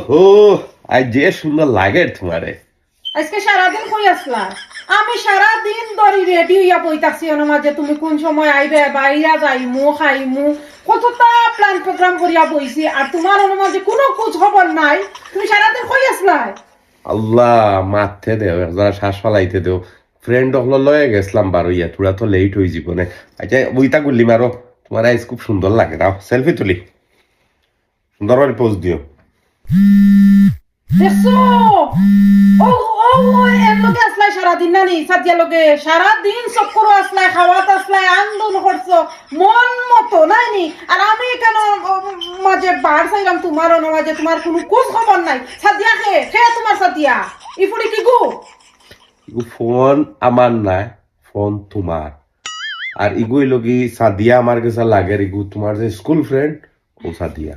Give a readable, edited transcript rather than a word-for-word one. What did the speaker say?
হো আজ যে সুন্দর লাগে তোমারে। আজকে সারাদিন কই আসলা? আমি সারাদিন ধরে রেডি হইয়া বইতাছি ওর মাঝে তুমি কোন সময় আইবে, বাইরা যাইমু খাইমু, কতটা প্ল্যান প্রোগ্রাম করিয়া বইছি, আর তোমার ওর মাঝে কোনো খোঁজ খবর নাই। তুমি সারাদিন কই আসলা? আল্লাহ মারতে দেও, একজোড়া শ্বাস ফালাইতে দেও। ফ্রেন্ড হলো লয়ে গেছিলাম বার হইয়া, তোরা তো লেট হয়ে জীবনে। আচ্ছা বইটা গুলি মারো, তোমার আইস খুব সুন্দর লাগে। দাও সেলফি তুলি, সুন্দর করে পোজ দিও। দেখছো? ও ও ও এর লগে আসলাই সারাদিন নানি সাদিয়া লগে সারাদিন সব করো আসলাই, খাওয়াত আসলাই, আন্দোলন করছো মন মতো নাইনি। আর আমি কেন মাঝে বার চাইলাম তোমার ওর মাঝে, তোমার কোনো খোঁজ খবর নাই। সাদিয়া খে তোমার সাদিয়া ইফুড়ি কি গু? ফোন আমার নাই, ফোন তোমার। আর ইগুই লগি সাদিয়া আমার কাছে লাগে। ইগু তোমার যে স্কুল ফ্রেন্ড, ও সাদিয়া।